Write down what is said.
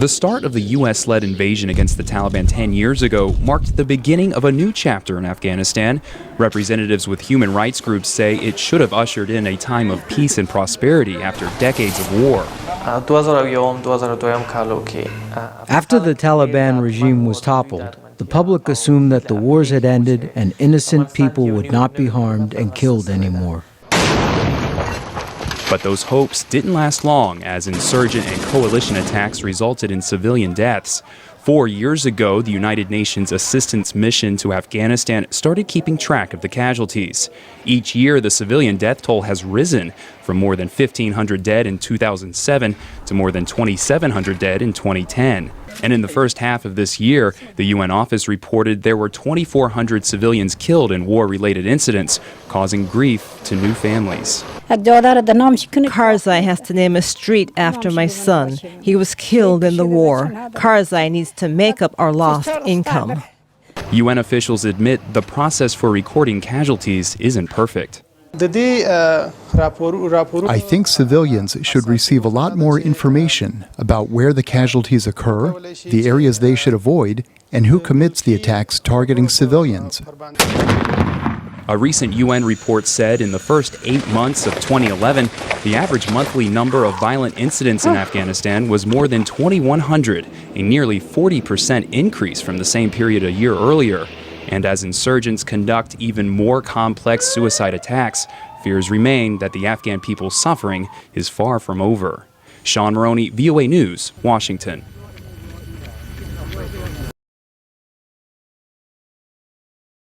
The start of the U.S.-led invasion against the Taliban 10 years ago marked the beginning of a new chapter in Afghanistan. Representatives with human rights groups say it should have ushered in a time of peace and prosperity after decades of war. After the Taliban regime was toppled, the public assumed that the wars had ended and innocent people would not be harmed and killed anymore. But those hopes didn't last long, as insurgent and coalition attacks resulted in civilian deaths. 4 years ago, the United Nations Assistance Mission to Afghanistan started keeping track of the casualties. Each year, the civilian death toll has risen from more than 1,500 dead in 2007 to more than 2,700 dead in 2010. And in the first half of this year, the UN office reported there were 2,400 civilians killed in war-related incidents, causing grief to new families. Karzai has to name a street after my son. He was killed in the war. Karzai needs to make up our lost income. UN officials admit the process for recording casualties isn't perfect. I think civilians should receive a lot more information about where the casualties occur, the areas they should avoid, and who commits the attacks targeting civilians. A recent UN report said in the first 8 months of 2011, the average monthly number of violent incidents in Afghanistan was more than 2,100, a nearly 40% increase from the same period a year earlier. And as insurgents conduct even more complex suicide attacks, fears remain that the Afghan people's suffering is far from over. Sean Maroney, VOA News, Washington.